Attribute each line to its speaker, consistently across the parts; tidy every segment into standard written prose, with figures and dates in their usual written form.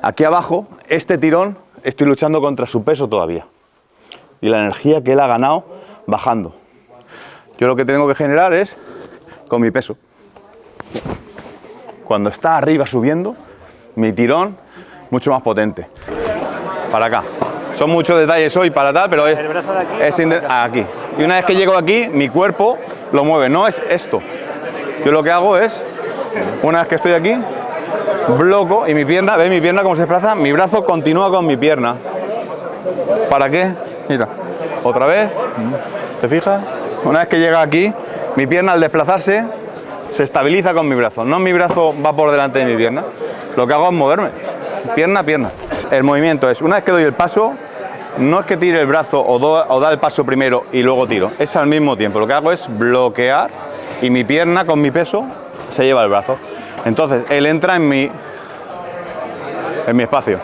Speaker 1: Aquí abajo, este tirón, estoy luchando contra su peso todavía. Y la energía que él ha ganado bajando. Yo lo que tengo que generar es con mi peso. Cuando está arriba subiendo, mi tirón mucho más potente. Para acá. Son muchos detalles hoy para tal, pero
Speaker 2: ¿El brazo de aquí?
Speaker 1: es aquí. Y una vez que llego aquí, mi cuerpo lo mueve, no es esto. Yo lo que hago es, una vez que estoy aquí, bloco y mi pierna, ¿veis mi pierna cómo se desplaza? Mi brazo continúa con mi pierna. ¿Para qué? Mira, otra vez, ¿te fijas? Una vez que llega aquí, mi pierna al desplazarse se estabiliza con mi brazo. No mi brazo va por delante de mi pierna. Lo que hago es moverme, pierna a pierna. El movimiento es, una vez que doy el paso, no es que tire el brazo o da el paso primero y luego tiro. Es al mismo tiempo. Lo que hago es bloquear y mi pierna con mi peso se lleva el brazo. Entonces, él entra en mi espacio.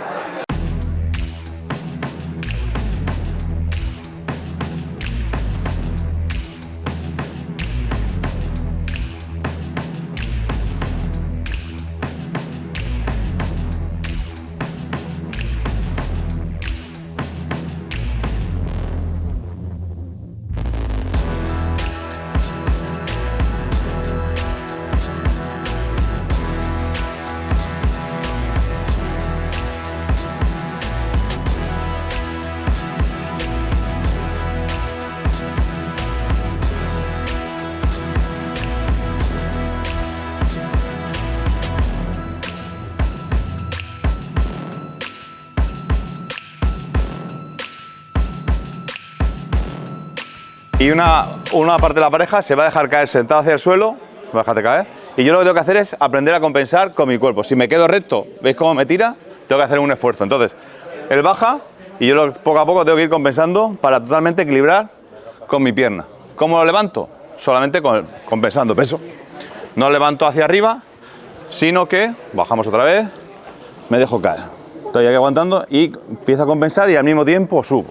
Speaker 1: Y una parte de la pareja se va a dejar caer sentado hacia el suelo, se va a dejar de caer, y yo lo que tengo que hacer es aprender a compensar con mi cuerpo. Si me quedo recto, ¿veis cómo me tira? Tengo que hacer un esfuerzo. Entonces, él baja y yo poco a poco tengo que ir compensando para totalmente equilibrar con mi pierna. ¿Cómo lo levanto? Solamente compensando peso. No levanto hacia arriba, sino que bajamos otra vez, me dejo caer. Estoy aquí aguantando y empiezo a compensar y al mismo tiempo subo.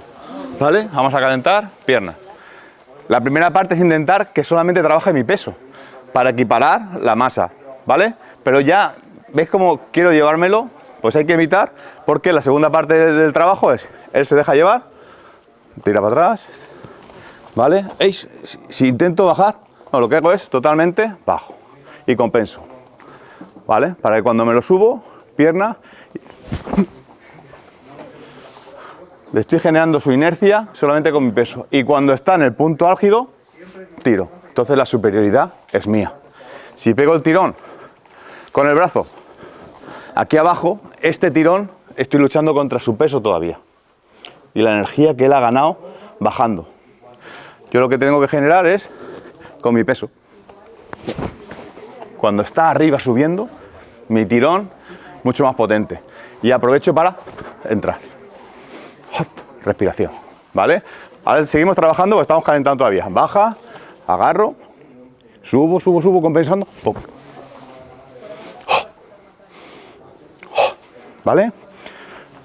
Speaker 1: ¿Vale? Vamos a calentar piernas. La primera parte es intentar que solamente trabaje mi peso para equiparar la masa, ¿vale? Pero ya, ¿ves cómo quiero llevármelo? Pues hay que evitar, porque la segunda parte del trabajo es, él se deja llevar, tira para atrás, ¿vale? ¿Veis? Si intento bajar, no, lo que hago es totalmente bajo y compenso, ¿vale? Para que cuando me lo subo, pierna, le estoy generando su inercia solamente con mi peso. Y cuando está en el punto álgido, tiro. Entonces la superioridad es mía. Si pego el tirón con el brazo, aquí abajo, este tirón, estoy luchando contra su peso todavía. Y la energía que él ha ganado bajando. Yo lo que tengo que generar es con mi peso. Cuando está arriba subiendo, mi tirón mucho más potente. Y aprovecho para entrar. Respiración, ¿vale? Ahora seguimos trabajando porque estamos calentando todavía. Baja, agarro, subo, compensando. ¡Pum! ¿Vale?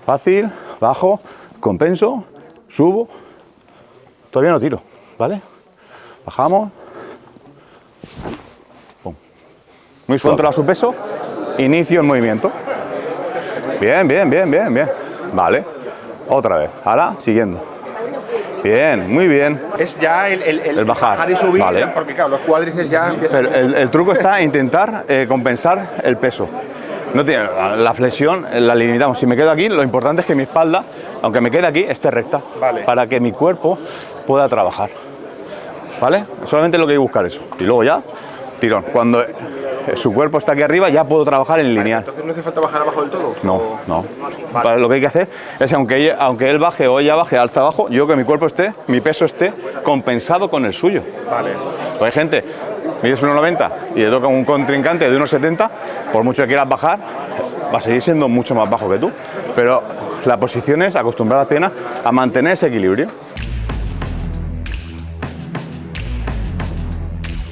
Speaker 1: Fácil, bajo, compenso, subo. Todavía no tiro, ¿vale? Bajamos. ¡Pum! Muy suave. Controla su peso, inicio el movimiento. Bien. Vale. Otra vez, ahora siguiendo. Bien, muy bien.
Speaker 3: Es ya el
Speaker 1: bajar
Speaker 3: y subir,
Speaker 1: vale.
Speaker 3: Porque claro, los cuádriceps ya empiezan.
Speaker 1: El truco está en intentar compensar el peso. No tiene, la flexión la limitamos. Si me quedo aquí, lo importante es que mi espalda, aunque me quede aquí, esté recta.
Speaker 3: Vale.
Speaker 1: Para que mi cuerpo pueda trabajar. ¿Vale? Solamente lo que hay que buscar eso. Y luego ya, tirón. Cuando su cuerpo está aquí arriba, ya puedo trabajar en lineal.
Speaker 3: Entonces no hace falta bajar abajo del todo.
Speaker 1: No. Vale. Lo que hay que hacer es, aunque él baje o ella baje alza abajo, yo que mi cuerpo esté, mi peso esté compensado con el suyo.
Speaker 3: Vale.
Speaker 1: Pues hay gente, mides 1,90 y le toca un contrincante de 1,70, por mucho que quieras bajar, va a seguir siendo mucho más bajo que tú. Pero la posición es acostumbrar a las piernas a mantener ese equilibrio.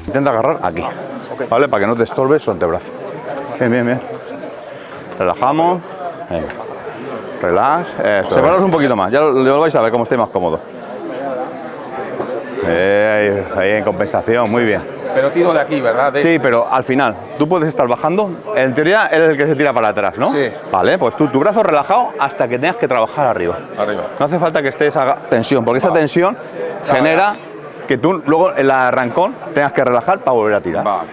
Speaker 1: Intenta agarrar aquí, ¿vale? Para que no te estorbe su antebrazo. Bien. Relajamos. Venga. Relax. Separaos un poquito más, ya lo vais a ver cómo estéis más cómodos. Ahí en compensación, muy bien.
Speaker 2: Pero tiro de aquí, ¿verdad?
Speaker 1: Sí, pero al final, tú puedes estar bajando, en teoría él es el que se tira para atrás, ¿no?
Speaker 2: Sí.
Speaker 1: Vale, pues tú, tu brazo relajado hasta que tengas que trabajar arriba.
Speaker 2: Arriba.
Speaker 1: No hace falta que estés a tensión, porque esa tensión genera que tú luego en la arrancón tengas que relajar para volver a tirar.
Speaker 2: Vale.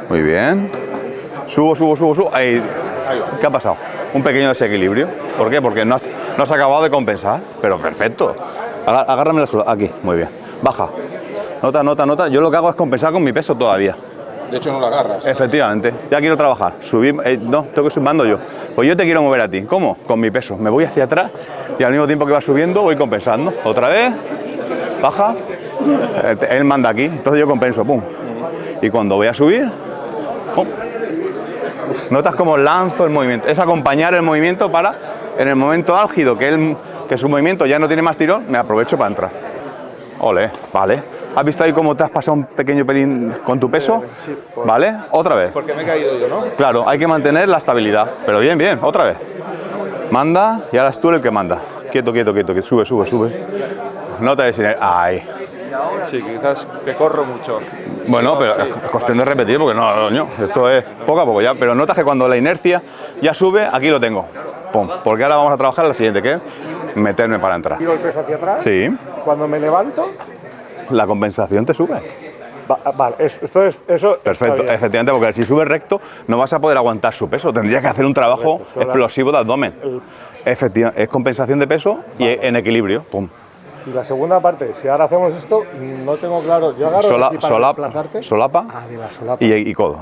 Speaker 1: Muy bien. Subo. Ahí. ¿Qué ha pasado? Un pequeño desequilibrio. ¿Por qué? Porque no has acabado de compensar. Pero perfecto. Agárrame la suela. Aquí. Muy bien. Baja. Nota. Yo lo que hago es compensar con mi peso todavía.
Speaker 2: De hecho, no la agarras.
Speaker 1: Efectivamente. Ya quiero trabajar. Subir. No, tengo que subir, mando yo. Pues yo te quiero mover a ti. ¿Cómo? Con mi peso. Me voy hacia atrás y al mismo tiempo que va subiendo voy compensando. Otra vez. Baja. Él manda aquí. Entonces yo compenso. Pum. Y cuando voy a subir, ¡pum! Notas como lanzo el movimiento. Es acompañar el movimiento para, en el momento álgido, que su movimiento ya no tiene más tirón, me aprovecho para entrar. Ole, vale. ¿Has visto ahí cómo te has pasado un pequeño pelín con tu peso?
Speaker 3: Sí,
Speaker 1: ¿Vale? Otra vez.
Speaker 3: Porque me he caído yo, ¿no?
Speaker 1: Claro, hay que mantener la estabilidad. Pero bien, otra vez. Manda y ahora es tú el que manda. Quieto. Sube. No te des. Ahí.
Speaker 3: Sí, quizás que corro mucho.
Speaker 1: Bueno, pero es cuestión de repetir porque no, esto es poco a poco ya. Pero notas que cuando la inercia ya sube, aquí lo tengo. Pum, porque ahora vamos a trabajar en la siguiente, que es meterme para entrar.
Speaker 3: Tiro el peso hacia atrás.
Speaker 1: Sí,
Speaker 3: Cuando me levanto,
Speaker 1: la compensación te sube.
Speaker 3: vale, esto es eso.
Speaker 1: Perfecto,
Speaker 3: está bien.
Speaker 1: efectivamente, porque si subes recto no vas a poder aguantar su peso. Tendrías que hacer un trabajo
Speaker 3: Correcto,
Speaker 1: explosivo de abdomen. Efectivamente, es compensación de peso y en equilibrio. Pum.
Speaker 3: Y la segunda parte, si ahora hacemos esto, no tengo claro. Yo agarro aquí para desplazarte.
Speaker 1: Solapa
Speaker 3: Ah, de la solapa.
Speaker 1: y codo.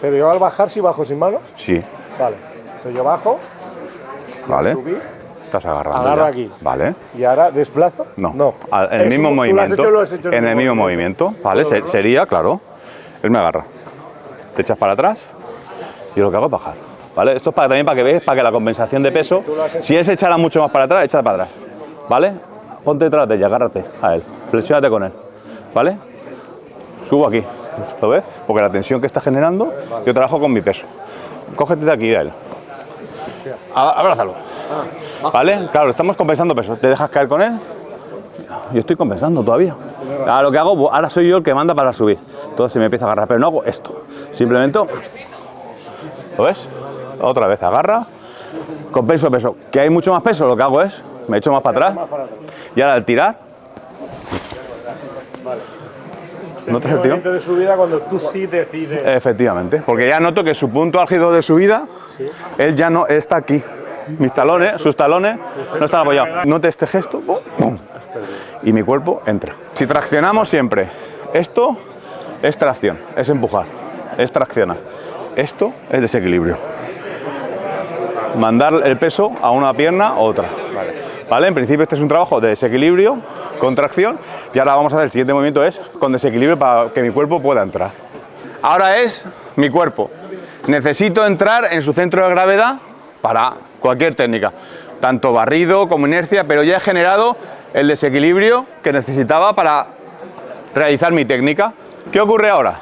Speaker 3: Pero yo al bajar, si bajo sin manos,
Speaker 1: Sí,
Speaker 3: vale. Entonces yo bajo,
Speaker 1: vale.
Speaker 3: subí,
Speaker 1: Estás agarrando.
Speaker 3: agarro
Speaker 1: ya.
Speaker 3: aquí.
Speaker 1: Vale.
Speaker 3: Y ahora desplazo.
Speaker 1: No. En el
Speaker 3: Es
Speaker 1: mismo
Speaker 3: tú
Speaker 1: movimiento.
Speaker 3: lo has hecho
Speaker 1: En el mismo movimiento. Vale, sería, claro. Él me agarra. Te echas para atrás. Y lo que hago es bajar. ¿Vale? Esto es también para que veas, para que la compensación de peso. Si él se echara mucho más para atrás, échate para atrás. ¿Vale? Ponte detrás de ella, agárrate a él. Flexiónate con él. ¿Vale? Subo aquí. ¿Lo ves? Porque la tensión que está generando, yo trabajo con mi peso. Cógete de aquí a él. Abrázalo. ¿Vale? Claro, estamos compensando peso. ¿Te dejas caer con él? Yo estoy compensando todavía. Ahora lo que hago, ahora soy yo el que manda para subir. Entonces se me empieza a agarrar, pero no hago esto. Simplemente, ¿lo ves? Otra vez agarra, compenso peso. ¿Que hay mucho más peso? Lo que hago es, me echo más para atrás. Y ahora al tirar, ¿notas el tiro?
Speaker 3: momento de subida cuando tú sí decides.
Speaker 1: Efectivamente, porque ya noto que su punto álgido de subida, él ya no está aquí. Mis talones, sus talones, no están apoyados. Note este gesto, ¡pum! ¡Pum! Y mi cuerpo entra. Si traccionamos siempre, esto es tracción, es empujar, es traccionar. Esto es desequilibrio. Mandar el peso a una pierna a otra. ¿Vale? En principio este es un trabajo de desequilibrio, contracción, y ahora vamos a hacer el siguiente movimiento, es con desequilibrio para que mi cuerpo pueda entrar. Ahora es mi cuerpo. Necesito entrar en su centro de gravedad para cualquier técnica, tanto barrido como inercia, pero ya he generado el desequilibrio que necesitaba para realizar mi técnica. ¿Qué ocurre ahora?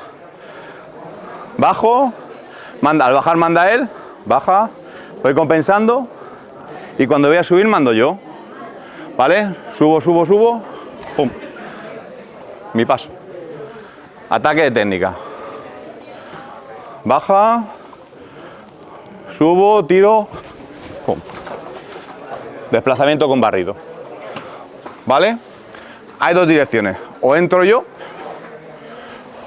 Speaker 1: Bajo, al bajar manda él, baja, voy compensando y cuando voy a subir mando yo. ¿Vale? Subo, pum. Mi paso. Ataque de técnica. Baja, subo, tiro, pum. Desplazamiento con barrido. ¿Vale? Hay dos direcciones. O entro yo,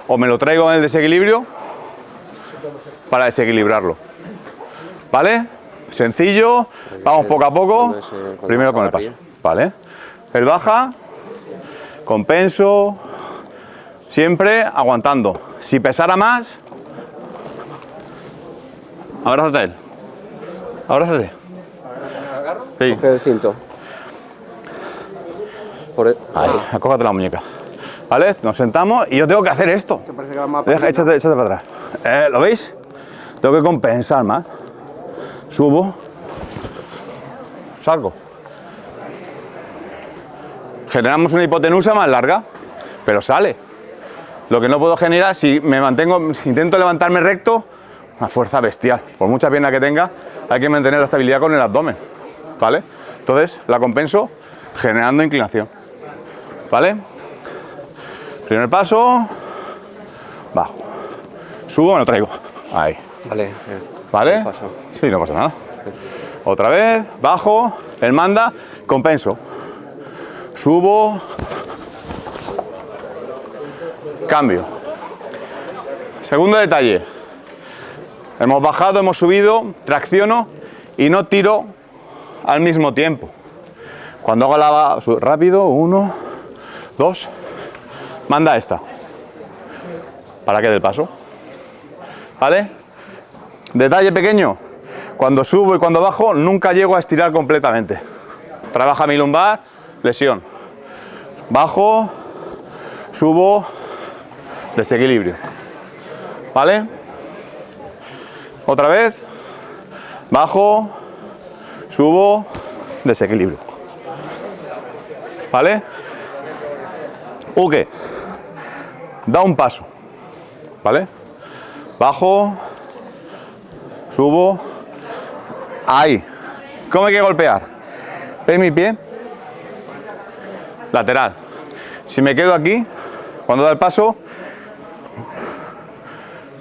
Speaker 1: o me lo traigo en el desequilibrio para desequilibrarlo. ¿Vale? Sencillo, vamos poco a poco. Primero con el paso. ¿Vale? Él baja, compenso, siempre aguantando. Si pesara más, abrázate a él. Abrázate. Sí.
Speaker 4: Coge el cinto.
Speaker 1: Ahí, acójate la muñeca. ¿Vale? Nos sentamos y yo tengo que hacer esto. Échate para atrás. ¿Lo veis? Tengo que compensar más. Subo. Salgo. Generamos una hipotenusa más larga, pero sale. Lo que no puedo generar, si me mantengo, si intento levantarme recto, una fuerza bestial. Por mucha pierna que tenga, hay que mantener la estabilidad con el abdomen. ¿Vale? Entonces la compenso generando inclinación. ¿Vale? Primer paso, bajo. Subo, me lo traigo. Ahí.
Speaker 4: Vale.
Speaker 1: ¿Vale? Sí, no pasa nada. Otra vez, bajo, él manda, compenso. Subo, cambio. Segundo detalle. Hemos bajado, hemos subido, tracciono y no tiro al mismo tiempo. Cuando hago la rápido, 1, 2, manda esta. Para que dé el paso. ¿Vale? Detalle pequeño. Cuando subo y cuando bajo, nunca llego a estirar completamente. Trabaja mi lumbar, lesión. Bajo, subo, desequilibrio. ¿Vale? Otra vez. Bajo, subo, desequilibrio. ¿Vale? Uke. Da un paso. ¿Vale? Bajo, subo, ahí. ¿Cómo hay que golpear? ¿Veis mi pie? Lateral. Si me quedo aquí, cuando da el paso,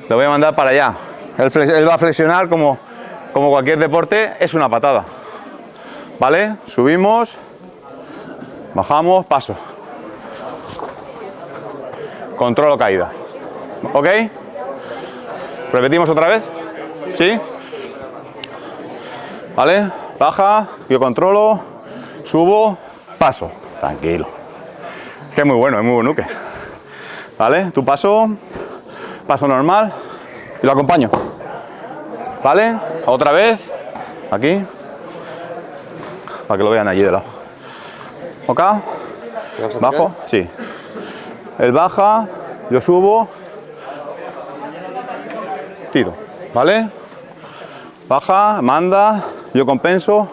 Speaker 1: lo voy a mandar para allá. Él va a flexionar como cualquier deporte, es una patada. ¿Vale? Subimos, bajamos, paso. Controlo caída. ¿Ok? ¿Repetimos otra vez? ¿Sí? ¿Vale? Baja, yo controlo, subo, paso. Tranquilo. Que es muy bueno nuque. ¿Vale? Tu paso, paso normal y lo acompaño. ¿Vale? Otra vez, aquí, para que lo vean allí de lado. ¿Ok? Bajo, sí. Él baja, yo subo, tiro. ¿Vale? Baja, manda, yo compenso.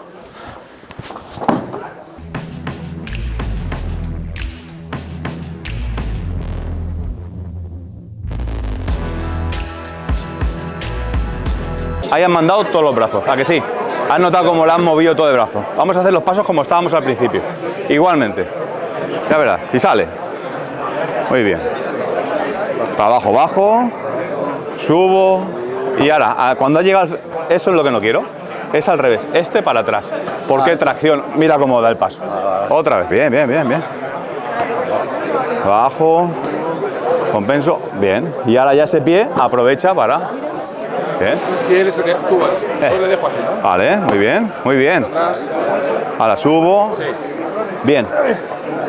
Speaker 1: Ahí han mandado todos los brazos, ¿a que sí? ¿Has notado cómo le han movido todo el brazo? Vamos a hacer los pasos como estábamos al principio. Igualmente. Ya verás, si sale. Muy bien. Abajo, bajo. Subo. Y ahora, cuando ha llegado... Eso es lo que no quiero. Es al revés. Este para atrás. ¿Por qué tracción? Mira cómo da el paso. Otra vez. Bien, bien, bien, bien. Bajo. Compenso. Bien. Y ahora ya ese pie aprovecha para... Bien.
Speaker 2: Si él es el que tú vas, yo le dejo así, ¿no?
Speaker 1: Vale, muy bien, muy bien. Ahora subo.
Speaker 2: Sí.
Speaker 1: Bien.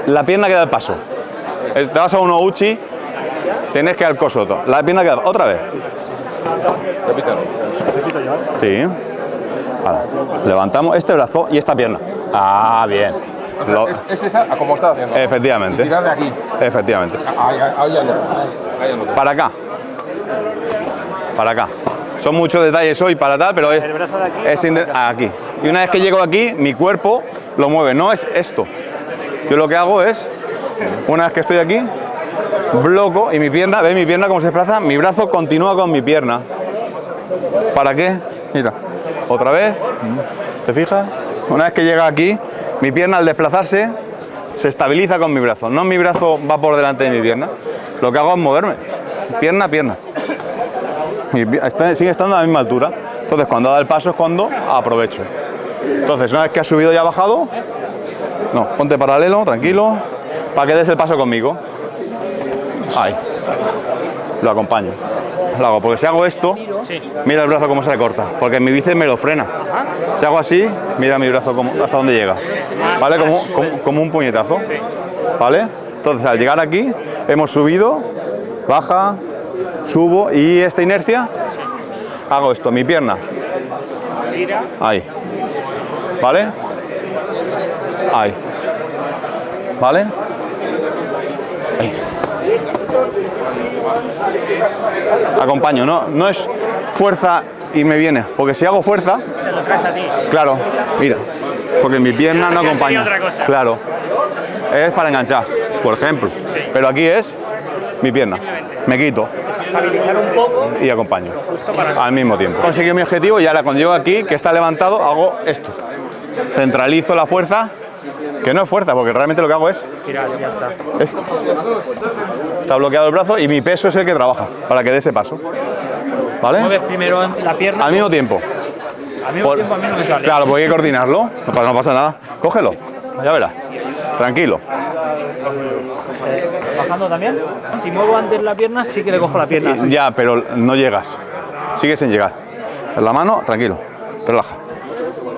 Speaker 1: La pierna que da el paso. Te vas a uno uchi, tienes que dar el cosoto. La pierna que da... Otra vez.
Speaker 2: Repítelo.
Speaker 1: Sí. Ahora, levantamos este brazo y esta pierna. Ah, bien.
Speaker 2: O sea, es esa a como está haciendo.
Speaker 1: Efectivamente.
Speaker 2: Y tirar de aquí.
Speaker 1: Efectivamente.
Speaker 2: Ahí ya no.
Speaker 1: Para acá. Para acá. Son muchos detalles hoy para tal, pero
Speaker 5: el brazo de aquí,
Speaker 1: aquí. Y una vez que llego aquí, mi cuerpo lo mueve, no es esto. Yo lo que hago es, una vez que estoy aquí, bloco y mi pierna, ¿veis mi pierna cómo se desplaza? Mi brazo continúa con mi pierna. ¿Para qué? Mira, otra vez, ¿te fijas? Una vez que llega aquí, mi pierna al desplazarse se estabiliza con mi brazo. No mi brazo va por delante de mi pierna. Lo que hago es moverme, pierna a pierna. Sigue estando a la misma altura. Entonces cuando da el paso es cuando aprovecho. Entonces una vez que has subido y has bajado, no, ponte paralelo, tranquilo, para que des el paso conmigo. Ahí. Lo acompaño. Lo hago, porque si hago esto, mira el brazo cómo se le corta, porque mi bíceps me lo frena. Si hago así, mira mi brazo hasta dónde llega. ¿Vale? Como un puñetazo. ¿Vale? Entonces al llegar aquí, hemos subido, baja, subo y esta inercia, hago esto, mi pierna. Ahí. ¿Vale? Ahí. ¿Vale? Ahí. Acompaño, no es fuerza y me viene, porque si hago fuerza, claro, mira, porque mi pierna no acompaña. Claro, es para enganchar, por ejemplo, pero aquí es mi pierna, me quito y acompaño al mismo tiempo. He conseguido mi objetivo y ahora cuando llego aquí, que está levantado, hago esto, centralizo la fuerza Que no es fuerza, porque realmente lo que hago es
Speaker 4: girar, ya está.
Speaker 1: esto. Está bloqueado el brazo y mi peso es el que trabaja para que dé ese paso. ¿Vale?
Speaker 4: Mueves primero la pierna.
Speaker 1: Al mismo tiempo.
Speaker 4: Al mismo tiempo a mí no me sale.
Speaker 1: Claro, porque hay que coordinarlo. No pasa nada. Cógelo. Ya verás. Tranquilo.
Speaker 4: Bajando también. Si muevo antes la pierna, sí que le cojo la pierna. Así.
Speaker 1: Ya, pero no llegas. Sigue sin llegar. En la mano, tranquilo. Relaja.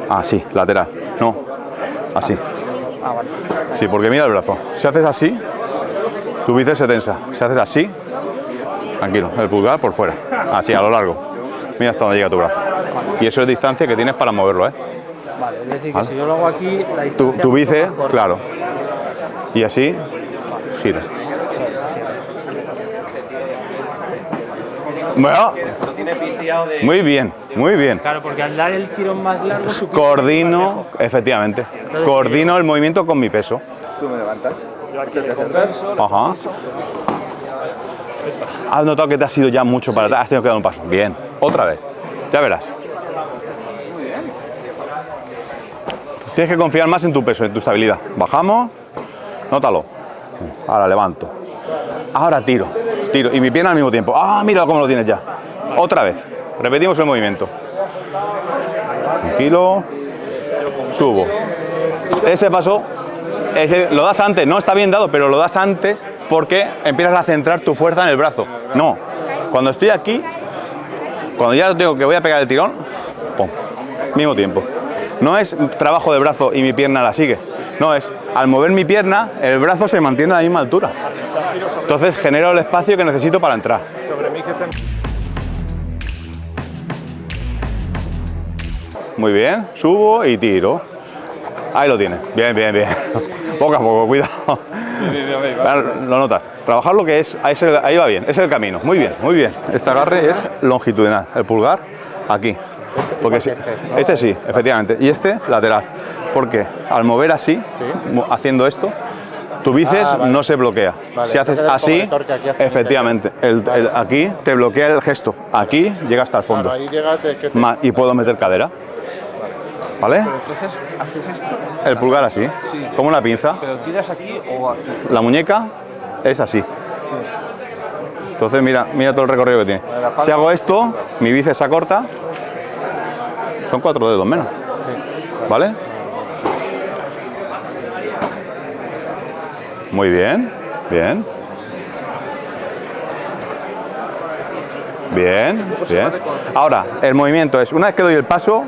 Speaker 1: Así, lateral. No. Así.
Speaker 4: Ah, vale.
Speaker 1: Sí, porque mira el brazo. Si haces así, tu bíceps se tensa. Si haces así, tranquilo. El pulgar por fuera. Así, a lo largo. Mira hasta dónde llega tu brazo. Y eso es distancia que tienes para moverlo, ¿eh?
Speaker 4: Vale, es decir, que si yo lo hago aquí, la distancia...
Speaker 1: Tu bíceps, claro. Y así, gira. Bueno, muy bien, muy bien.
Speaker 4: Claro, porque al dar el tirón más largo...
Speaker 1: Coordino, efectivamente. Coordino el movimiento con mi peso.
Speaker 2: Tú me levantas.
Speaker 1: Ajá. Has notado que te has ido ya mucho para atrás, has tenido que dar un paso. Bien, otra vez. Ya verás. Tienes que confiar más en tu peso, en tu estabilidad. Bajamos, nótalo. Ahora levanto. Ahora tiro. Y mi pierna al mismo tiempo. Ah, mira cómo lo tienes ya. Otra vez. Repetimos el movimiento. Tranquilo. Subo. Ese paso lo das antes. No está bien dado, pero lo das antes porque empiezas a centrar tu fuerza en el brazo. No. Cuando estoy aquí, cuando ya tengo que voy a pegar el tirón, ¡pum! Mismo tiempo. No es trabajo de brazo y mi pierna la sigue. No, es al mover mi pierna, el brazo se mantiene a la misma altura. Entonces genero el espacio que necesito para entrar. Muy bien, subo y tiro. Ahí lo tienes. Bien, bien, bien. Poco a poco, cuidado. Lo notas. Trabajar lo que es, ahí va bien, ese es el camino. Muy bien, muy bien. Este agarre es longitudinal, el pulgar aquí. Porque este sí, efectivamente. Y este lateral. Porque al mover así, haciendo esto, tu bíceps no se bloquea.
Speaker 3: Vale,
Speaker 1: si haces así, efectivamente, aquí te bloquea el gesto. Aquí llega hasta el fondo.
Speaker 3: Claro, ahí llega,
Speaker 1: Y puedo meter cadera. ¿Vale?
Speaker 2: Pero entonces haces esto.
Speaker 1: El pulgar así,
Speaker 2: Sí.
Speaker 1: como una pinza.
Speaker 2: Pero tiras aquí o aquí.
Speaker 1: La muñeca es así.
Speaker 2: Sí.
Speaker 1: Entonces mira todo el recorrido que tiene. Si hago esto, mi bíceps se acorta. Son 4 dedos menos. ¿Vale? Muy bien, bien. Bien, bien. Ahora, el movimiento es, una vez que doy el paso,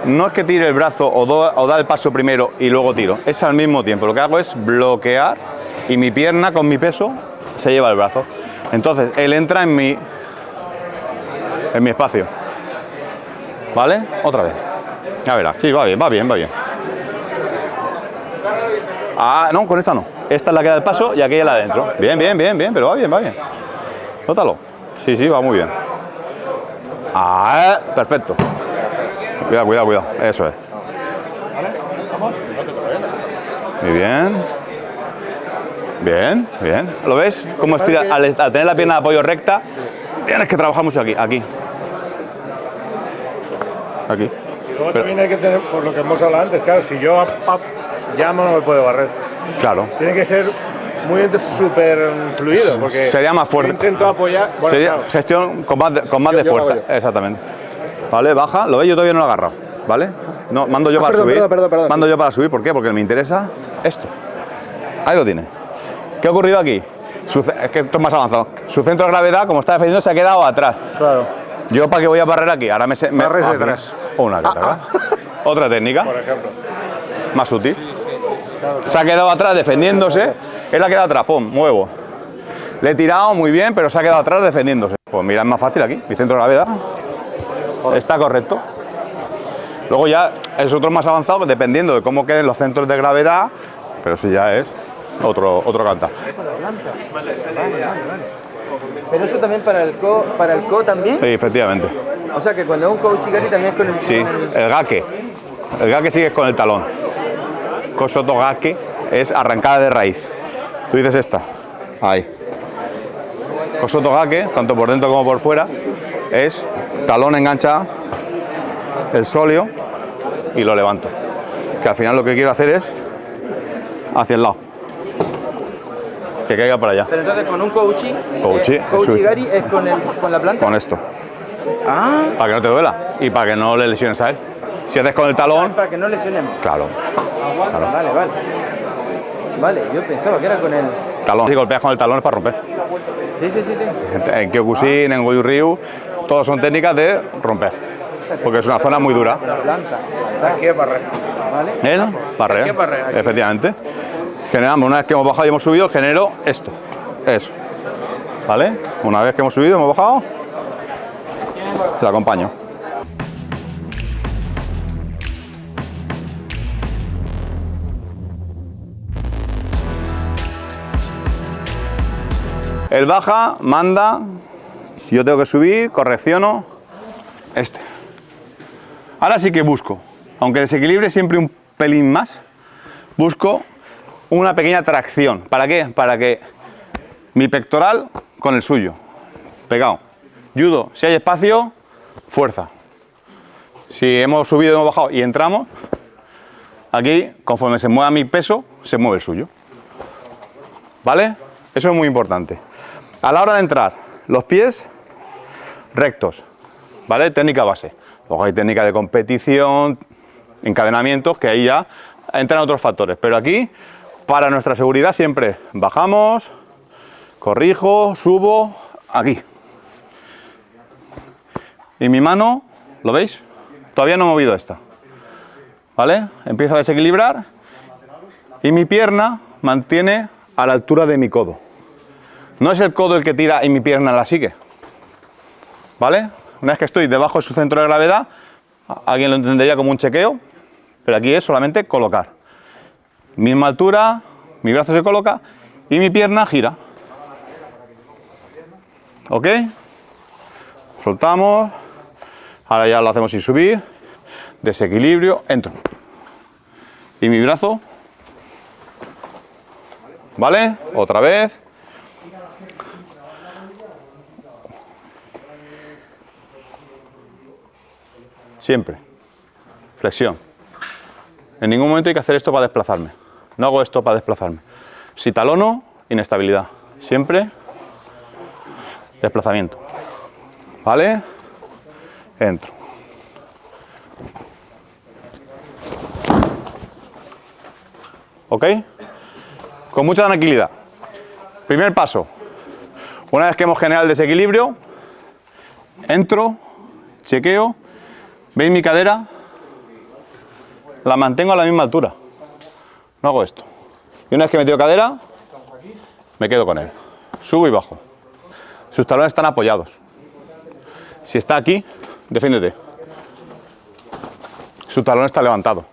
Speaker 1: no es que tire el brazo o da el paso primero y luego tiro. Es al mismo tiempo. Lo que hago es bloquear y mi pierna con mi peso se lleva el brazo. Entonces, él entra en mi espacio. ¿Vale? Otra vez. Ya verás. Sí, va bien, va bien, va bien. Ah, no, con esta no. Esta es la que da el paso y aquella la de adentro. Bien, bien, bien, bien, pero va bien, va bien. Nótalo. Sí, sí, va muy bien. Ah, perfecto. Cuidado, cuidado, cuidado. Eso es. Muy bien. Bien, bien. ¿Lo ves? Cómo estira. Al tener la pierna de apoyo recta, tienes que trabajar mucho aquí, aquí. Aquí.
Speaker 3: Y luego también hay que tener, por lo que hemos hablado antes, claro, si yo llamo no me puedo barrer.
Speaker 1: Claro.
Speaker 3: Tiene que ser muy súper fluido, porque
Speaker 1: sería más fuerte.
Speaker 3: yo intento apoyar. Bueno,
Speaker 1: sería
Speaker 3: claro.
Speaker 1: gestión con más de
Speaker 3: Yo
Speaker 1: fuerza. Exactamente. Vale, baja. ¿Lo ves? Yo todavía no lo he agarrado. ¿Vale? No, mando yo para subir.
Speaker 3: Perdón.
Speaker 1: Mando yo para subir. ¿Por qué? Porque me interesa esto. Ahí lo tiene. ¿Qué ha ocurrido aquí? Es que esto es más avanzado. Su centro de gravedad, como está defendiendo, se ha quedado atrás.
Speaker 3: Claro.
Speaker 1: ¿Yo para qué voy a barrer aquí? Ahora me
Speaker 3: Barres detrás.
Speaker 1: Una carga. Otra técnica.
Speaker 3: Por ejemplo.
Speaker 1: Más útil. Se ha quedado atrás defendiéndose. Él ha quedado atrás. Pum, muevo. Le he tirado muy bien, pero se ha quedado atrás defendiéndose. Pues mira, es más fácil aquí. Mi centro de gravedad está correcto. Luego ya es otro más avanzado, dependiendo de cómo queden los centros de gravedad. Pero eso ya es otro cantar.
Speaker 5: Pero eso también para el co también.
Speaker 1: Sí, efectivamente.
Speaker 5: O sea que cuando es un Kouchigari también es con el.
Speaker 1: Sí, el gake. El gake sigue con el talón. Kosoto gake es arrancada de raíz. Tú dices esta. Ahí. Kosoto gake, tanto por dentro como por fuera, es talón engancha el sóleo y lo levanto. Que al final lo que quiero hacer es hacia el lado. Que caiga para allá.
Speaker 5: Pero entonces con un Kouchi,
Speaker 1: Kouchi,
Speaker 5: Kouchi Gari es con la planta.
Speaker 1: Con esto.
Speaker 5: Ah,
Speaker 1: Para que no te duela y para que no le lesiones a él. Si haces con el talón,
Speaker 5: para que no lesionemos.
Speaker 1: claro.
Speaker 5: Vale, vale. Vale, yo pensaba que era con el...
Speaker 1: Talón. Si golpeas con el talón es para romper.
Speaker 5: Sí.
Speaker 1: En Kyokushin, en Goju Ryu, todos son técnicas de romper. Porque es una zona muy dura.
Speaker 5: Blanca.
Speaker 2: Aquí es barrer.
Speaker 5: Vale.
Speaker 1: ¿Eh? Barrer.
Speaker 2: Hay que barrer aquí.
Speaker 1: Efectivamente. Generamos, una vez que hemos bajado y hemos subido, genero esto. Eso. ¿Vale? Una vez que hemos subido, hemos bajado, le acompaño. Él baja, manda, si yo tengo que subir, correcciono, este. Ahora sí que busco, aunque desequilibre siempre un pelín más, busco una pequeña tracción. ¿Para qué? Para que mi pectoral con el suyo, pegado. Judo, si hay espacio, fuerza. Si hemos subido, hemos bajado y entramos, aquí, conforme se mueva mi peso, se mueve el suyo. ¿Vale? Eso es muy importante. A la hora de entrar, los pies rectos, ¿vale? Técnica base. Luego hay técnica de competición, encadenamientos, que ahí ya entran otros factores. Pero aquí, para nuestra seguridad, siempre bajamos, corrijo, subo, aquí. Y mi mano, ¿lo veis? Todavía no he movido esta. ¿Vale? Empiezo a desequilibrar y mi pierna mantiene a la altura de mi codo. No es el codo el que tira y mi pierna la sigue. ¿Vale? Una vez que estoy debajo de su centro de gravedad, alguien lo entendería como un chequeo, pero aquí es solamente colocar. Misma altura, mi brazo se coloca y mi pierna gira. ¿Ok? Soltamos. Ahora ya lo hacemos sin subir. Desequilibrio, entro. Y mi brazo. ¿Vale? Otra vez. Siempre. Flexión. En ningún momento hay que hacer esto para desplazarme. No hago esto para desplazarme. Si talono, inestabilidad. Siempre desplazamiento. ¿Vale? Entro. ¿Ok? Con mucha tranquilidad. Primer paso. Una vez que hemos generado el desequilibrio, entro, chequeo. ¿Veis mi cadera? La mantengo a la misma altura. No hago esto. Y una vez que he metido cadera, me quedo con él. Subo y bajo. Sus talones están apoyados. Si está aquí, defiéndete. Su talón está levantado.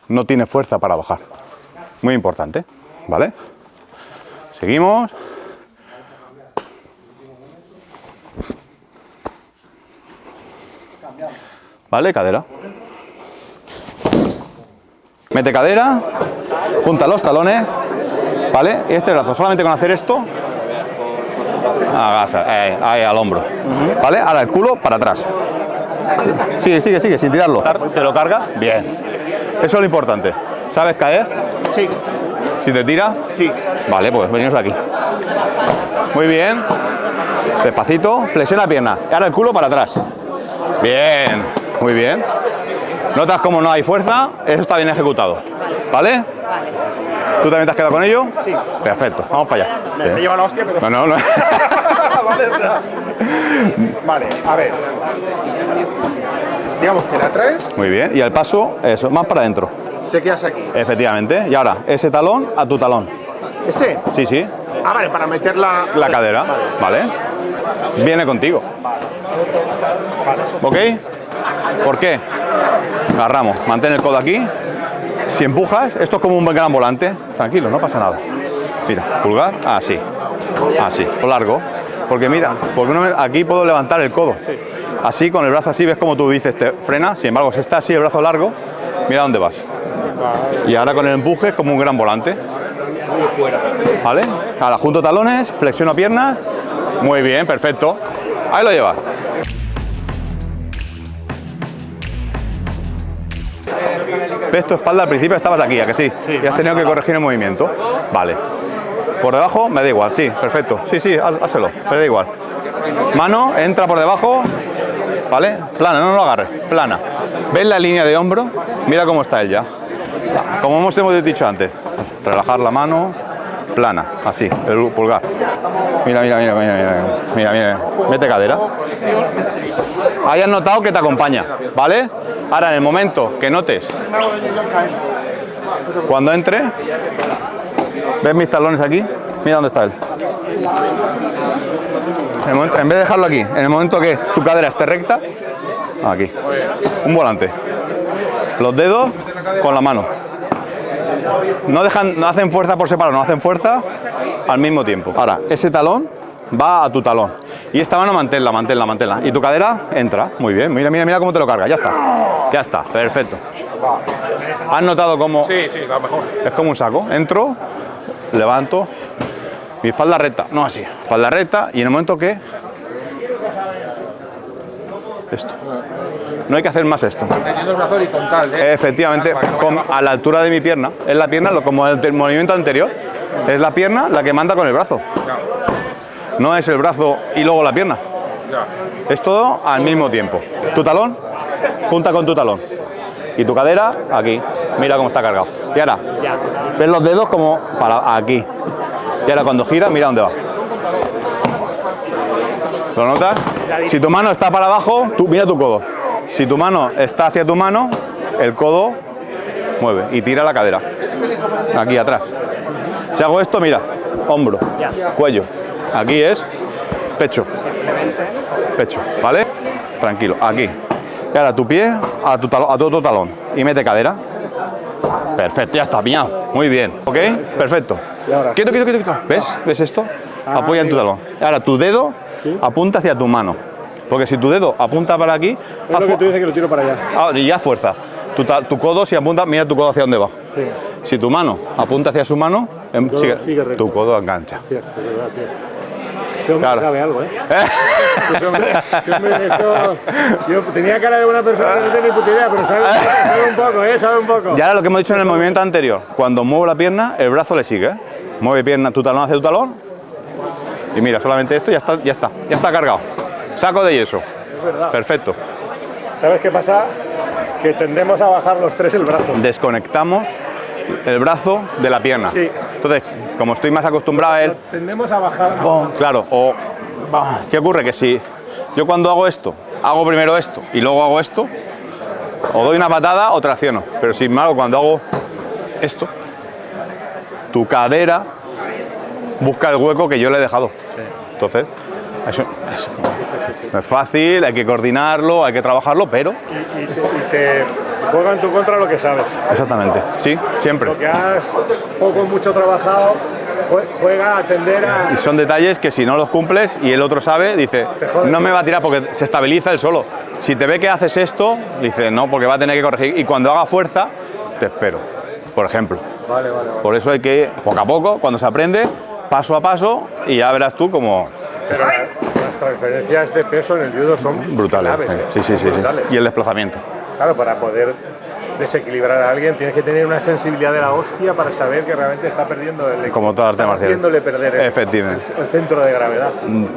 Speaker 1: No tiene fuerza para bajar. Muy importante. ¿Vale? Seguimos. ¿Vale? Cadera. Mete cadera, junta los talones, ¿vale? Y este brazo, solamente con hacer esto, ahí al hombro, ¿vale? Ahora el culo para atrás. Sigue, sin tirarlo. ¿Te lo carga? Bien. Eso es lo importante. ¿Sabes caer?
Speaker 2: Sí.
Speaker 1: Si te tira,
Speaker 2: Sí.
Speaker 1: vale, pues venimos aquí. Muy bien. Despacito, flexiona la pierna. Y ahora el culo para atrás. Bien, muy bien. ¿Notas cómo no hay fuerza? Eso está bien ejecutado. ¿Vale? ¿Tú también te has quedado con ello?
Speaker 2: Sí.
Speaker 1: Perfecto, vamos para allá.
Speaker 2: Me lleva la hostia, pero...
Speaker 1: No.
Speaker 2: Vale, o sea. Vale, a ver. Digamos que la traes,
Speaker 1: Muy bien, y al paso, eso, más para adentro.
Speaker 2: chequeas aquí.
Speaker 1: Efectivamente. Y ahora, ese talón a tu talón.
Speaker 2: ¿Este?
Speaker 1: Sí.
Speaker 2: Ah, vale, para meter la...
Speaker 1: La cadera, ¿vale? Viene contigo. ¿Ok? ¿Por qué? Agarramos, mantén el codo aquí. Si empujas, esto es como un gran volante. Tranquilo, no pasa nada. Mira, pulgar, así. Así, largo. Porque mira, aquí puedo levantar el codo. Así, con el brazo así, ves como tú dices, te frena. Sin embargo, si está así el brazo largo, mira dónde vas. Y ahora con el empuje es como un gran volante. ¿Vale? Ahora junto talones, flexiono piernas. Muy bien, perfecto. Ahí lo llevas. ¿Ves tu espalda? Al principio estabas aquí, ¿a que sí? Y has tenido que corregir el movimiento. Vale. Por debajo, me da igual, sí, perfecto. Sí, hazlo, me da igual. Mano, entra por debajo, ¿vale? Plana, no lo agarres, plana. ¿Ves la línea de hombro? Mira cómo está él ya. Como hemos dicho antes, relajar la mano, plana, así, el pulgar. Mira. Mete cadera. Ahí has notado que te acompaña, ¿vale? Ahora, en el momento que notes, cuando entre, ¿ves mis talones aquí? Mira dónde está él. En vez de dejarlo aquí, en el momento que tu cadera esté recta, aquí, un volante. Los dedos con la mano. No hacen fuerza por separado, no hacen fuerza al mismo tiempo. Ahora, ese talón va a tu talón. Y esta mano manténla. Y tu cadera entra. Muy bien, mira cómo te lo carga. Ya está, perfecto. ¿Has notado cómo?
Speaker 2: Sí, va mejor.
Speaker 1: Es como un saco. Entro, levanto, mi espalda recta. No así, espalda recta y en el momento que... Esto. No hay que hacer más esto.
Speaker 2: Teniendo el brazo horizontal, ¿eh?
Speaker 1: Efectivamente, a la altura de mi pierna. Es la pierna, como el movimiento anterior. Es la pierna la que manda con el brazo. No es el brazo y luego la pierna. Es todo al mismo tiempo. Tu talón, junta con tu talón. Y tu cadera, aquí. Mira cómo está cargado. Y ahora, ves los dedos como para aquí. Y ahora cuando gira, mira dónde va. ¿Lo notas? Si tu mano está para abajo, mira tu codo. Si tu mano está hacia tu mano, el codo mueve y tira la cadera. Aquí atrás. Si hago esto, mira, hombro, cuello. Aquí es pecho. Pecho, ¿vale? Tranquilo, aquí. Y ahora tu pie a tu otro talón. Y mete cadera. Perfecto, ya está, piñado. Muy bien, ¿ok? Perfecto. Quieto. ¿Ves esto? Apoya en tu talón. Ahora tu dedo apunta hacia tu mano. Porque si tu dedo apunta para aquí...
Speaker 3: Es lo que tú dices que lo tiro para allá.
Speaker 1: Y ya fuerza. Tu codo, si apunta, mira tu codo hacia dónde va.
Speaker 3: Sí.
Speaker 1: Si tu mano apunta hacia su mano,
Speaker 3: sigue recto.
Speaker 1: tu codo engancha.
Speaker 3: Hostia, es verdad, tío. Este hombre sabe algo, ¿eh? Yo tenía cara de buena persona, no tenía ni puta idea, pero sabe un poco, ¿eh? Sabe un poco.
Speaker 1: Y ahora lo que hemos dicho en el movimiento anterior. Cuando muevo la pierna, el brazo le sigue. Mueve pierna, tu talón hacia tu talón. Y mira, solamente esto ya está cargado. Saco de yeso.
Speaker 3: Es verdad.
Speaker 1: Perfecto.
Speaker 3: ¿Sabes qué pasa? Que tendemos a bajar los tres el brazo.
Speaker 1: Desconectamos el brazo de la pierna.
Speaker 3: Sí.
Speaker 1: Entonces, como estoy más acostumbrado a él...
Speaker 3: Tendemos a bajar.
Speaker 1: Claro, ¿qué ocurre? Que si yo cuando hago esto, hago primero esto y luego hago esto, o doy una patada o tracciono. Pero sin embargo, cuando hago esto, tu cadera busca el hueco que yo le he dejado. Entonces, eso no es fácil, hay que coordinarlo, hay que trabajarlo, pero...
Speaker 3: Y te juega en tu contra lo que sabes.
Speaker 1: Exactamente, sí, siempre.
Speaker 3: Lo que has poco o mucho trabajado, juega a atender a...
Speaker 1: Y son detalles que si no los cumples y el otro sabe, dice, no me va a tirar porque se estabiliza él solo. Si te ve que haces esto, dice, no, porque va a tener que corregir. Y cuando haga fuerza, te espero, por ejemplo.
Speaker 3: Vale.
Speaker 1: Por eso hay que ir poco a poco, cuando se aprende, paso a paso, y ya verás tú como...
Speaker 3: Pero las transferencias de peso en el judo son
Speaker 1: brutales.
Speaker 3: claves, ¿eh?
Speaker 1: Sí.
Speaker 3: Brutales.
Speaker 1: Y el desplazamiento.
Speaker 3: Claro, para poder desequilibrar a alguien tienes que tener una sensibilidad de la hostia para saber que realmente está perdiendo el
Speaker 1: como todas las temas
Speaker 3: haciéndole perder
Speaker 1: efectivamente
Speaker 3: el centro de gravedad.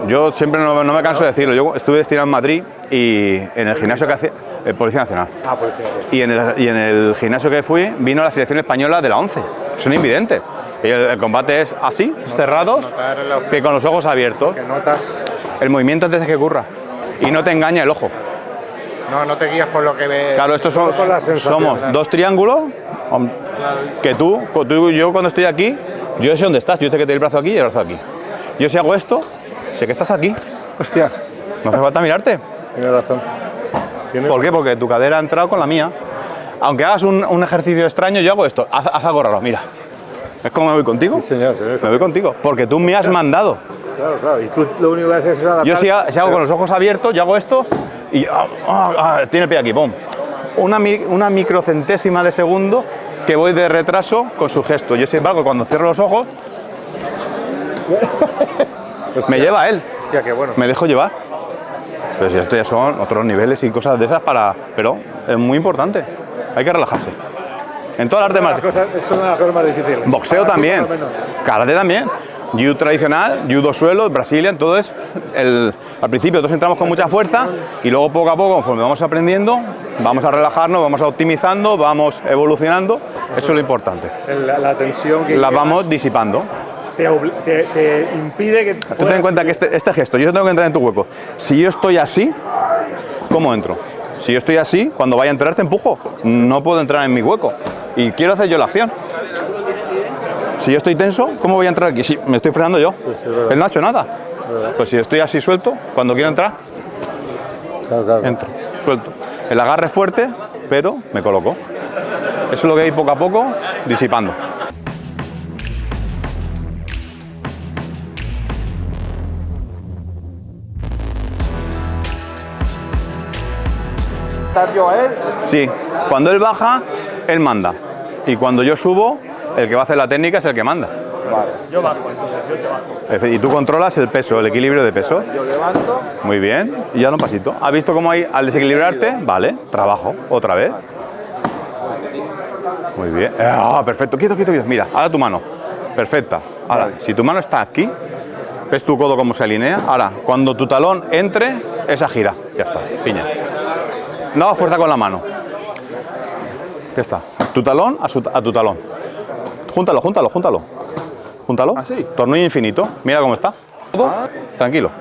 Speaker 1: Yo siempre no me canso de decirlo. Yo estuve destinado en Madrid y en el gimnasio que hacía Policía Nacional.
Speaker 3: Policía Nacional.
Speaker 1: Y en el gimnasio que fui vino la selección española de la 11. Son invidentes. Y el combate es así, cerrados, que con los ojos abiertos.
Speaker 3: Que notas.
Speaker 1: El movimiento antes de que ocurra. Y no te engaña el ojo.
Speaker 2: No te guías por lo que ves.
Speaker 1: Claro, estos somos dos triángulos que tú y yo cuando estoy aquí, yo sé dónde estás, yo sé que te doy el brazo aquí y el brazo aquí. Yo si hago esto, sé que estás aquí.
Speaker 3: Hostia.
Speaker 1: No hace falta mirarte.
Speaker 3: Tienes razón.
Speaker 1: ¿Por qué? Porque tu cadera ha entrado con la mía. Aunque hagas un ejercicio extraño, yo hago esto. Haz algo raro, mira. ¿Es como me voy contigo?
Speaker 3: Sí, señor.
Speaker 1: Me voy contigo, porque tú me has mandado.
Speaker 3: Claro. Y tú lo único que haces es adaptar.
Speaker 1: Yo si hago con los ojos abiertos, yo hago esto y tiene el pie aquí, ¡pum! Una microcentésima de segundo que voy de retraso con su gesto. Yo, sin embargo, cuando cierro los ojos, me lleva a él.
Speaker 3: Hostia, qué bueno.
Speaker 1: Me dejo llevar. Pero si esto ya son otros niveles y cosas de esas pero es muy importante. hay que relajarse. En todas las demás.
Speaker 3: Son las cosas más difíciles.
Speaker 1: Boxeo también, karate también, judo tradicional, judo suelo, Brazilian, todo es al principio todos entramos con mucha fuerza y luego poco a poco, conforme vamos aprendiendo, vamos a relajarnos, vamos optimizando, vamos evolucionando, eso es lo importante.
Speaker 3: La tensión que
Speaker 1: La
Speaker 3: llevas
Speaker 1: vamos disipando.
Speaker 3: te impide que
Speaker 1: Tú ten en cuenta que este gesto, yo tengo que entrar en tu hueco. Si yo estoy así, ¿cómo entro? Si yo estoy así, cuando vaya a entrar te empujo. No puedo entrar en mi hueco. Y quiero hacer yo la acción. Si yo estoy tenso, ¿cómo voy a entrar aquí? Si me estoy frenando yo. Él no ha hecho nada. Pues si estoy así suelto, cuando quiero entrar, entro, suelto. El agarre es fuerte, pero me coloco. Eso es lo que hay poco a poco disipando.
Speaker 5: Yo a él.
Speaker 1: Sí, cuando él baja, él manda. Y cuando yo subo, el que va a hacer la técnica es el que manda.
Speaker 3: yo bajo, entonces yo te bajo.
Speaker 1: Y tú controlas el peso, el equilibrio de peso.
Speaker 5: Yo levanto.
Speaker 1: Muy bien, y ya un pasito. ¿Has visto cómo hay al desequilibrarte? Vale, trabajo, otra vez. Muy bien. Perfecto, quieto, quieto, quieto. Mira, ahora tu mano. Perfecta. Ahora, si tu mano está aquí, ¿ves tu codo cómo se alinea? Ahora, cuando tu talón entre, esa gira. Ya está, piña. No hagas fuerza con la mano. Ya está. Tu talón a tu talón. Júntalo, júntalo, júntalo. Júntalo.
Speaker 5: ¿Así?
Speaker 1: Tornillo infinito. Mira cómo está. Todo. Tranquilo.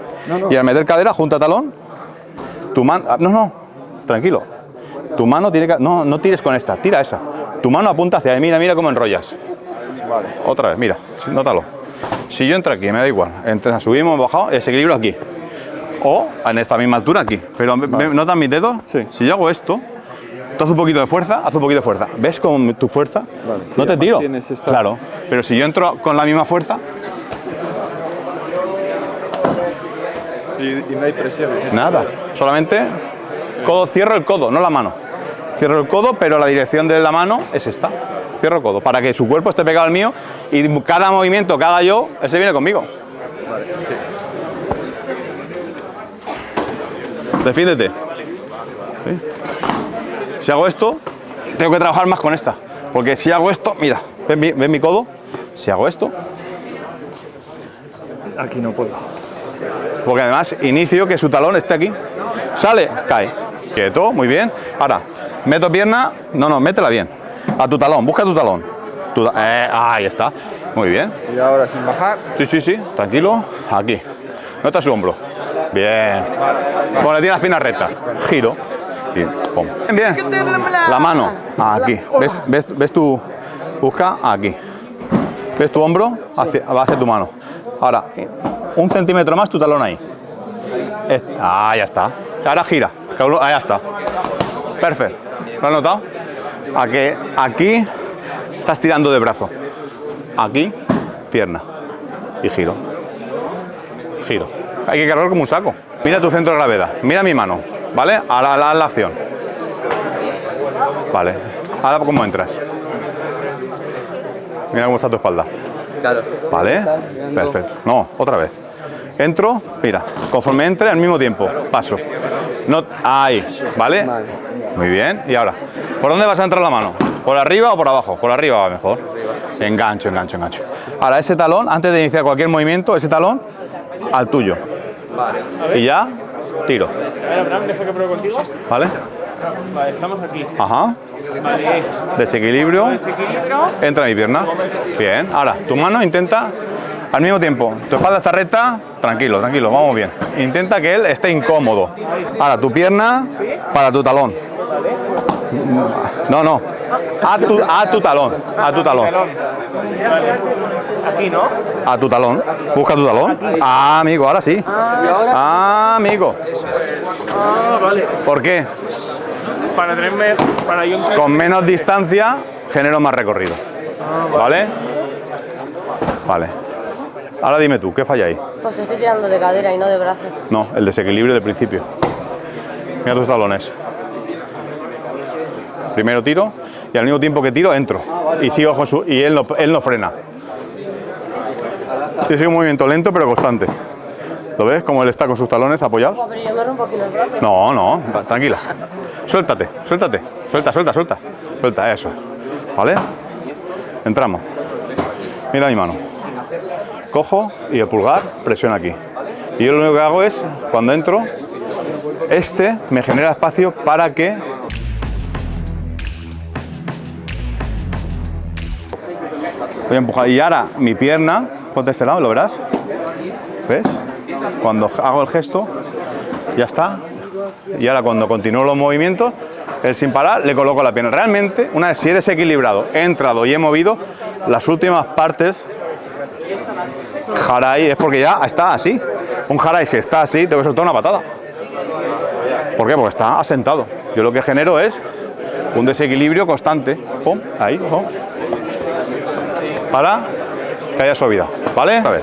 Speaker 1: Y al meter cadera, junta talón. Tu mano. No. Tranquilo. Tu mano tiene que. No tires con esta. Tira esa. Tu mano apunta hacia ahí. Mira cómo enrollas.
Speaker 5: Vale.
Speaker 1: Otra vez, mira. Nótalo. Si yo entro aquí, me da igual. Subimos, bajado, ese equilibrio aquí. O en esta misma altura aquí. Pero ¿notas mis dedos?
Speaker 5: Sí.
Speaker 1: Si yo hago esto, tú haces un poquito de fuerza, haz un poquito de fuerza. ¿Ves con tu fuerza?
Speaker 5: Vale.
Speaker 1: No
Speaker 5: Sí,
Speaker 1: te tiro.
Speaker 5: tienes esta-
Speaker 1: Claro. Pero si yo entro con la misma fuerza,
Speaker 5: Y no hay presión.
Speaker 1: nada. Solamente cierro el codo, no la mano. Cierro el codo, pero la dirección de la mano es esta. Cierro el codo, para que su cuerpo esté pegado al mío y cada movimiento que haga yo, ese viene conmigo. Defiéndete. ¿Sí? Si hago esto, tengo que trabajar más con esta. Porque si hago esto, mira, ¿ves mi codo? Si hago esto,
Speaker 3: Aquí no puedo.
Speaker 1: porque además inicio que su talón esté aquí. Sale, cae. Quieto, muy bien. Ahora, meto pierna, no, métela bien. A tu talón, busca tu talón. Ahí está. Muy bien.
Speaker 5: Y ahora sin bajar.
Speaker 1: Sí, tranquilo. Aquí. Nota su hombro. Bien. Bueno, tiene las piernas rectas. Giro. Y pum. Bien. La mano. Aquí. ¿Ves tu. Busca aquí. ¿Ves tu hombro? Va hacia tu mano. Ahora, 1 centímetro más tu talón ahí. Ya está. Ahora gira. Ya está. Perfecto. ¿Lo has notado? Aquí estás tirando de brazo. Aquí, pierna. Y giro. Giro. Hay que cargar como un saco. Mira tu centro de gravedad. Mira mi mano. ¿Vale? Ahora haz la acción. Vale. Ahora cómo entras. Mira cómo está tu espalda.
Speaker 5: Claro.
Speaker 1: ¿Vale? Perfecto. No, otra vez. Entro, mira, conforme entre al mismo tiempo, paso. No, ahí, ¿vale? Muy bien. Y ahora, ¿por dónde vas a entrar la mano? ¿Por arriba o por abajo? Por arriba va mejor. Engancho. Ahora, ese talón, antes de iniciar cualquier movimiento, ese talón al tuyo. Y ya, tiro.
Speaker 4: A ver, Abraham, deja que pruebe contigo.
Speaker 1: ¿Vale?
Speaker 4: Vale, estamos aquí.
Speaker 1: Ajá.
Speaker 4: Vale,
Speaker 1: Desequilibrio.
Speaker 4: desequilibrio.
Speaker 1: Entra mi pierna. Bien. Ahora, tu mano intenta al mismo tiempo. Tu espalda está recta. Tranquilo, vamos bien. Intenta que él esté incómodo. Ahora, tu pierna para tu talón. No. A tu talón.
Speaker 4: Aquí, ¿no?
Speaker 1: A tu talón. Busca tu talón. Amigo, ahora sí. Amigo.
Speaker 4: Vale.
Speaker 1: ¿Por qué?
Speaker 4: Para yo entrar.
Speaker 1: Con menos distancia genero más recorrido. ¿Vale? Vale. Ahora dime tú, ¿qué falla ahí?
Speaker 6: Pues que estoy tirando de cadera y no de brazo.
Speaker 1: No, el desequilibrio del principio. Mira tus talones. Primero tiro y al mismo tiempo que tiro entro. Y sigo con y él no frena. Yo sigo un movimiento lento pero constante. ¿Lo ves? Como él está con sus talones apoyados.
Speaker 6: Pero yo me rompo aquí los brazos.
Speaker 1: No, tranquila. Suéltate. Suelta. Suelta, eso. ¿Vale? Entramos. Mira mi mano. Cojo y el pulgar presiona aquí. Y yo lo único que hago es, cuando entro, me genera espacio para que voy a empujar. Y ahora mi pierna, ponte este lado, lo verás. ¿Ves? Cuando hago el gesto, ya está. Y ahora cuando continúo los movimientos, él sin parar, le coloco la pierna. Realmente, una vez si he desequilibrado, he entrado y he movido, las últimas partes, harai, es porque ya está así. Un harai, si está así, tengo que soltar una patada. ¿Por qué? Porque está asentado. Yo lo que genero es un desequilibrio constante. Pum, ahí, pum. Para que haya suavidad. ¿Vale? A ver.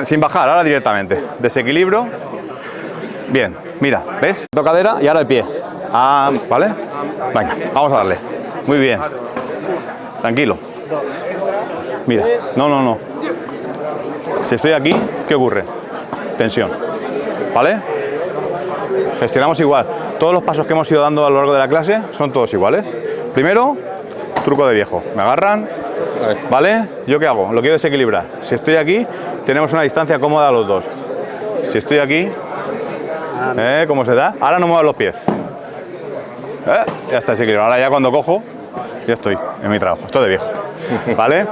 Speaker 1: Sin bajar, ahora directamente. Desequilibrio. Bien, mira, ¿ves? Cadera y ahora el pie. Ah, ¿vale? Venga, vamos a darle. Muy bien. Tranquilo. Mira, no. Si estoy aquí, ¿qué ocurre? Tensión. ¿Vale? Gestionamos igual. Todos los pasos que hemos ido dando a lo largo de la clase son todos iguales. Primero, truco de viejo. Me agarran, ¿vale? ¿Yo qué hago? Lo quiero desequilibrar. Si estoy aquí, tenemos una distancia cómoda los dos. Si estoy aquí, ¿cómo se da? Ahora no muevo los pies. Ya está desequilibrado. Ahora ya cuando cojo, ya estoy en mi trabajo. Estoy de viejo. ¿Vale?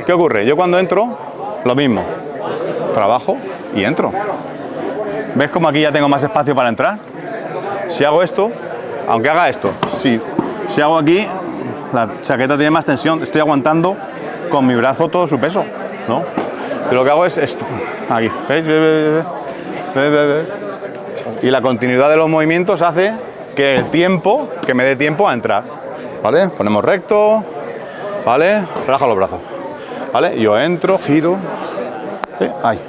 Speaker 1: ¿Qué ocurre? Yo cuando entro, lo mismo. Trabajo y entro. ¿Ves cómo aquí ya tengo más espacio para entrar? Si hago esto, aunque haga esto, si hago aquí, la chaqueta tiene más tensión. Estoy aguantando con mi brazo todo su peso, ¿no? Y lo que hago es esto. Aquí. ¿Veis? ¿Veis? Y la continuidad de los movimientos hace que me dé tiempo a entrar. ¿Vale? Ponemos recto. ¿Vale? Relaja los brazos. ¿Vale? Yo entro, giro. ¿Sí? Ahí.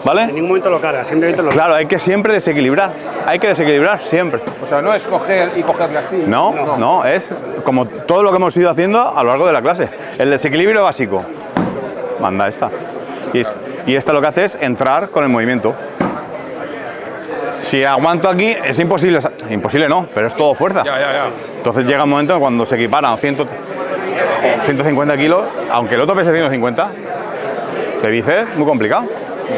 Speaker 1: ¿Vale?
Speaker 7: En ningún momento lo cargas, simplemente lo cargas.
Speaker 1: Claro, hay que siempre desequilibrar. Hay que desequilibrar siempre.
Speaker 2: O sea, no es coger y cogerle así.
Speaker 1: No, es como todo lo que hemos ido haciendo a lo largo de la clase. El desequilibrio básico. Manda esta. Y esta lo que hace es entrar con el movimiento. Si aguanto aquí, es imposible. Imposible no, pero es todo fuerza.
Speaker 2: Ya.
Speaker 1: Entonces llega un momento cuando se equiparan 150 kilos, aunque el otro pese 150, de bíceps, muy complicado.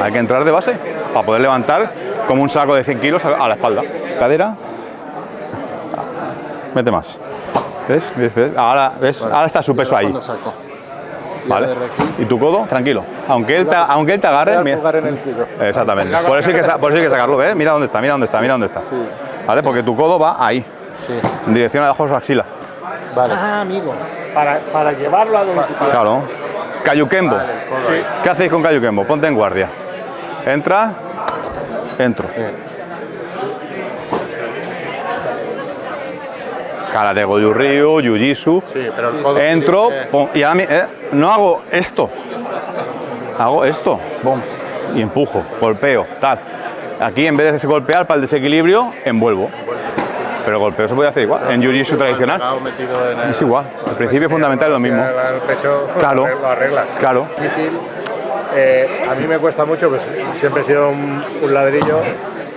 Speaker 1: Hay que entrar de base para poder levantar como un saco de 100 kilos a la espalda. Cadera. Mete más. ¿Ves? Ahora, ¿ves? Ahora está su peso ahí. ¿Vale? Y tu codo, tranquilo. Aunque él te agarre, mira. Exactamente. Por eso hay que sacarlo, ¿ves? Mira dónde está. ¿Vale? Porque tu codo va ahí. En dirección a abajo de su axila.
Speaker 5: Vale.
Speaker 4: Ah, amigo.
Speaker 7: Para llevarlo a donde se quiera.
Speaker 1: Claro. Cayuquembo. ¿Qué hacéis con Cayuquembo? Ponte en guardia. Entra. Entro. Karate Goju-Ryu, Jiu-Jitsu.
Speaker 2: Sí, pero el codo
Speaker 1: Entro.
Speaker 2: tiene que-
Speaker 1: Pum, y ahora no hago esto. Hago esto. Pum, y empujo. Golpeo. Tal. Aquí en vez de golpear para el desequilibrio, envuelvo. Pero el golpeo se puede hacer igual. En Jiu-Jitsu tradicional
Speaker 2: metido en el...
Speaker 1: es igual. El principio fundamental es lo mismo.
Speaker 3: El pecho
Speaker 1: Claro.
Speaker 3: lo arreglas.
Speaker 1: Claro.
Speaker 3: Difícil. A mí me cuesta mucho, pues siempre he sido un ladrillo.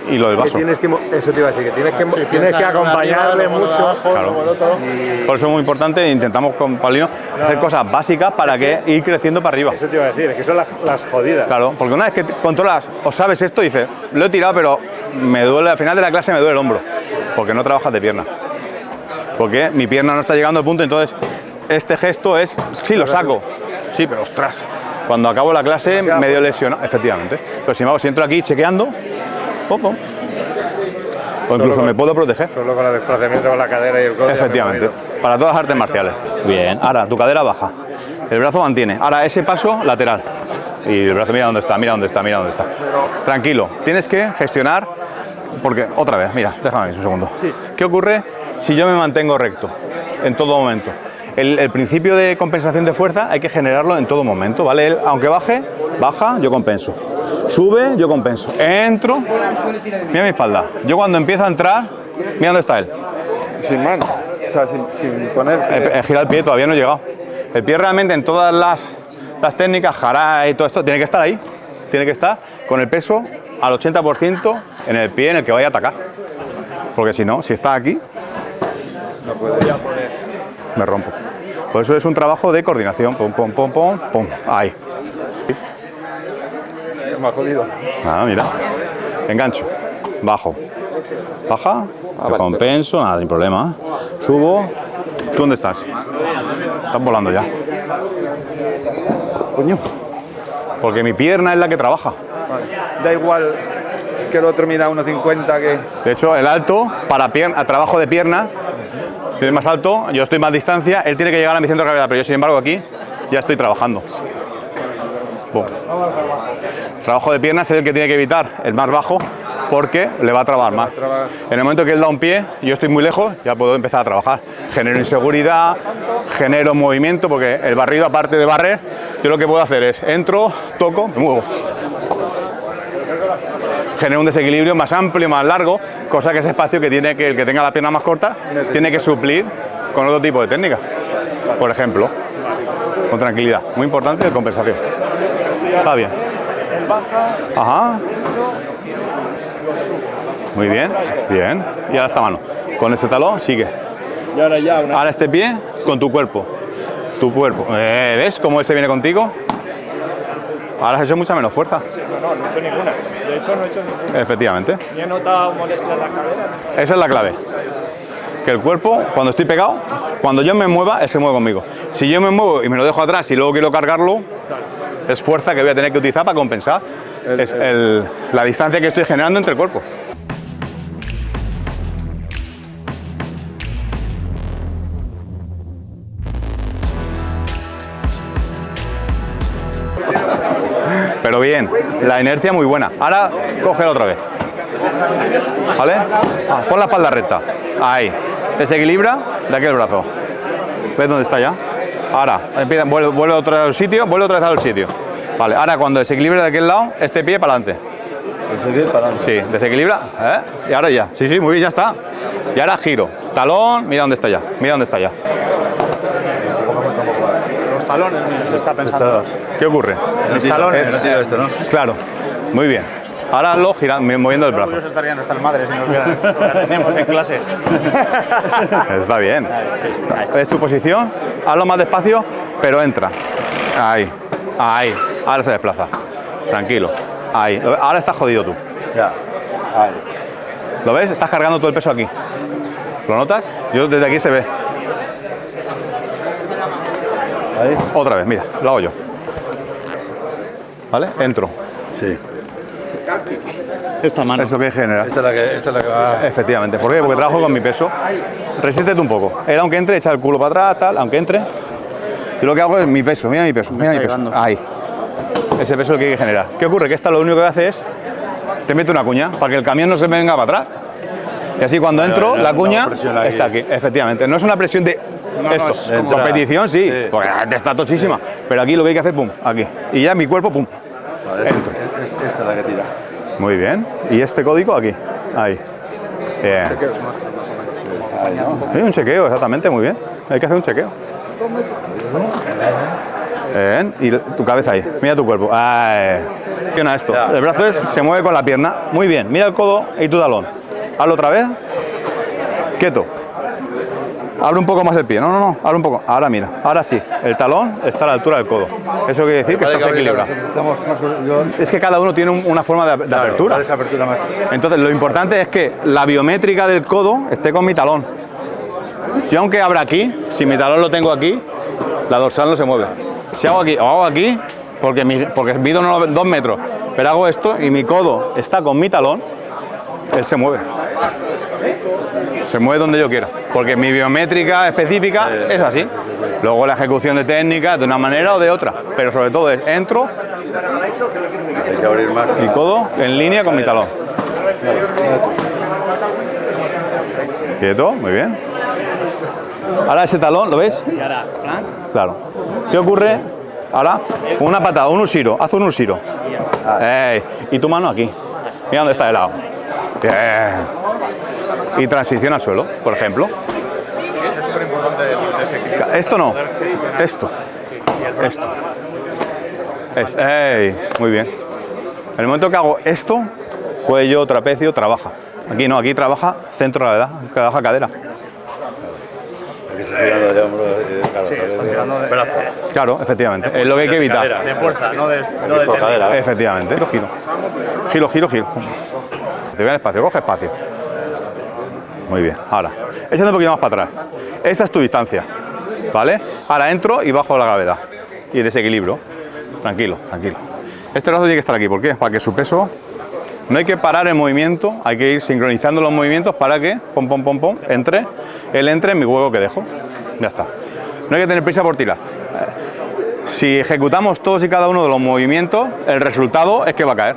Speaker 1: Y lo del
Speaker 3: Que
Speaker 1: vaso.
Speaker 3: tienes que, eso te iba a decir, que tienes que
Speaker 2: piensa en
Speaker 3: acompañarle
Speaker 2: arriba, luego de
Speaker 3: mucho.
Speaker 2: abajo,
Speaker 1: Claro.
Speaker 2: luego el otro.
Speaker 1: Por eso es muy importante e intentamos con Paulino hacer cosas básicas para que ir creciendo para arriba.
Speaker 3: Eso te iba a decir, es que son las jodidas.
Speaker 1: Claro, porque una vez que controlas o sabes esto, dices, lo he tirado, pero me duele, al final de la clase me duele el hombro, porque no trabajas de pierna. Porque mi pierna no está llegando al punto, entonces este gesto es, sí, lo saco, sí, pero ostras, cuando acabo la clase medio lesionado, efectivamente. Pero si entro aquí chequeando, pum. O incluso me puedo proteger.
Speaker 3: Solo con el desplazamiento con la cadera y el codo.
Speaker 1: Efectivamente, para todas las artes marciales. Bien, ahora tu cadera baja, el brazo mantiene. Ahora ese paso lateral. Y el brazo, mira dónde está. Tranquilo, tienes que gestionar, porque otra vez, mira, déjame un segundo. ¿Qué ocurre si yo me mantengo recto en todo momento? El principio de compensación de fuerza hay que generarlo en todo momento, ¿vale? Aunque baja, yo compenso. Sube, yo compenso. Entro, mira mi espalda. Yo cuando empiezo a entrar, mira dónde está él.
Speaker 2: Sin mano. O sea, sin poner...
Speaker 1: He girado el pie, todavía no he llegado. El pie realmente en todas las técnicas, harai y todo esto, tiene que estar ahí. Tiene que estar con el peso al 80% en el pie en el que vaya a atacar. Porque si no, si está aquí, me rompo. Por eso es un trabajo de coordinación. Pum, pum, pum, pum, pum. Ahí.
Speaker 2: Me ha jodido.
Speaker 1: Ah, mira. Engancho. Bajo. Baja. Compenso. Nada, sin problema. Subo. ¿Tú dónde estás? Estás volando ya. Coño. Porque mi pierna es la que trabaja.
Speaker 2: Da igual que el otro mida 1,50 que...
Speaker 1: De hecho, el alto, para pierna, trabajo de pierna, es más alto, yo estoy más distancia, él tiene que llegar a mi centro de gravedad, pero yo, sin embargo, aquí ya estoy trabajando. Bum. Trabajo de piernas es el que tiene que evitar el más bajo, porque le va a trabar más. En el momento que él da un pie, yo estoy muy lejos, ya puedo empezar a trabajar. Genero inseguridad, genero movimiento, porque el barrido, aparte de barrer, yo lo que puedo hacer es, entro, toco, me muevo. Genera un desequilibrio más amplio, más largo, cosa que ese espacio que tiene que el que tenga la pierna más corta tiene que suplir con otro tipo de técnica. Por ejemplo, con tranquilidad. Muy importante de compensación. Está bien. Ajá. Muy bien, bien. Y ahora esta mano. Con ese talón sigue.
Speaker 7: Y ahora ya una...
Speaker 1: Ahora este pie con tu cuerpo. Tu cuerpo. ¿Ves cómo ese viene contigo? Ahora has hecho mucha menos fuerza.
Speaker 7: Sí, no he hecho ninguna. De hecho, no he hecho ninguna.
Speaker 1: Efectivamente.
Speaker 7: Ni he notado molestia en la cadera.
Speaker 1: Esa es la clave. Que el cuerpo, cuando estoy pegado, cuando yo me mueva, él se mueve conmigo. Si yo me muevo y me lo dejo atrás y luego quiero cargarlo, es fuerza que voy a tener que utilizar para compensar. Es la distancia que estoy generando entre el cuerpo. Pero bien, la inercia muy buena. Ahora, cógelo otra vez. ¿Vale? Pon la espalda recta. Ahí. Desequilibra de aquel brazo. ¿Ves dónde está ya? Ahora, empieza, vuelve otra vez al sitio, vuelve otra vez al sitio. Vale, ahora cuando desequilibre de aquel lado, este pie para adelante. Sí, desequilibra. Y ahora ya. Sí, sí, muy bien, ya está. Y ahora giro. Talón, mira dónde está ya. Mira dónde está ya.
Speaker 7: Los talones, se está pensando.
Speaker 1: ¿Qué ocurre?
Speaker 7: Los talones.
Speaker 1: Claro, muy bien. Ahora hazlo girando, moviendo el brazo.
Speaker 3: Curioso estaría nuestras madres si nos vieran lo que aprendemos en clase.
Speaker 1: Está bien. Es tu posición, hazlo más despacio, pero entra. Ahí, ahí. Ahora se desplaza. Tranquilo. Ahí. Ahora estás jodido tú.
Speaker 2: Ya. Ahí.
Speaker 1: ¿Lo ves? Estás cargando todo el peso aquí. ¿Lo notas? Yo desde aquí se ve.
Speaker 2: Ahí.
Speaker 1: Otra vez, mira, lo hago yo. ¿Vale? Entro.
Speaker 2: Sí.
Speaker 7: Esta mano.
Speaker 1: Es lo que genera.
Speaker 2: Esta es la que va...
Speaker 1: Efectivamente. ¿Por qué? Porque trabajo con mi peso. Resístete un poco. Él, aunque entre, echa el culo para atrás, tal, aunque entre. Yo lo que hago es mi peso, mira mi peso, mira mi peso. Ahí. Ese peso es el que hay que generar. ¿Qué ocurre? Que esta lo único que hace es, te mete una cuña para que el camión no se venga para atrás. Y así cuando entro, la cuña está aquí. Efectivamente. No es una presión de esto.
Speaker 2: de
Speaker 1: Competición, sí,
Speaker 2: sí.
Speaker 1: porque está tochísima. Pero aquí lo que hay que hacer, pum, aquí. Y ya mi cuerpo, pum. Entro.
Speaker 2: Esta es la que tira.
Speaker 1: Muy bien. Y este código aquí. Ahí. Bien. Sí, un chequeo, exactamente, muy bien. Hay que hacer un chequeo. Bien. Y tu cabeza ahí. Mira tu cuerpo. Ahí. Funciona esto. El brazo se mueve con la pierna. Muy bien. Mira el codo y tu talón. Hazlo otra vez. Quieto. Abre un poco más el pie. No, no, no. Abre un poco. Ahora mira. Ahora sí. El talón está a la altura del codo. Eso quiere decir que estás equilibrado. Es que cada uno tiene una forma de apertura.
Speaker 2: Esa apertura más.
Speaker 1: Entonces, lo importante es que la biométrica del codo esté con mi talón. Yo, aunque abra aquí, si mi talón lo tengo aquí, la dorsal no se mueve. Si hago aquí o hago aquí, porque mido unos 2 metros, pero hago esto y mi codo está con mi talón, él se mueve. Se mueve donde yo quiera, porque mi biométrica específica es así. Luego la ejecución de técnicas de una manera o de otra, pero sobre todo es entro
Speaker 2: Hay que abrir más.
Speaker 1: y codo en línea con mi talón. Quieto, muy bien. Ahora ese talón, ¿lo ves? Claro. ¿Qué ocurre? Ahora, una patada, un usiro, haz un usiro. Y tu mano aquí. Mira dónde está el lado. Bien. Y transición al suelo, por ejemplo.
Speaker 3: Es súper importante el desequilibrio.
Speaker 1: Esto no, esto. Muy bien. En el momento que hago esto, cuello, trapecio, trabaja. Aquí no, aquí trabaja centro de gravedad, trabaja cadera.
Speaker 2: Aquí se está tirando de hombro, claro, de brazo.
Speaker 1: Claro, efectivamente. Es lo que hay que evitar.
Speaker 3: De fuerza, no de
Speaker 2: Cadera.
Speaker 1: Efectivamente. Giro. Giro. Te vean espacio, coge espacio. Muy bien. Ahora, échate un poquito más para atrás. Esa es tu distancia. ¿Vale? Ahora entro y bajo la gravedad. Y desequilibrio. Tranquilo. Este brazo tiene que estar aquí. ¿Por qué? Para que su peso... No hay que parar el movimiento, hay que ir sincronizando los movimientos para que, él entre en mi hueco que dejo. Ya está. No hay que tener prisa por tirar. Si ejecutamos todos y cada uno de los movimientos, el resultado es que va a caer.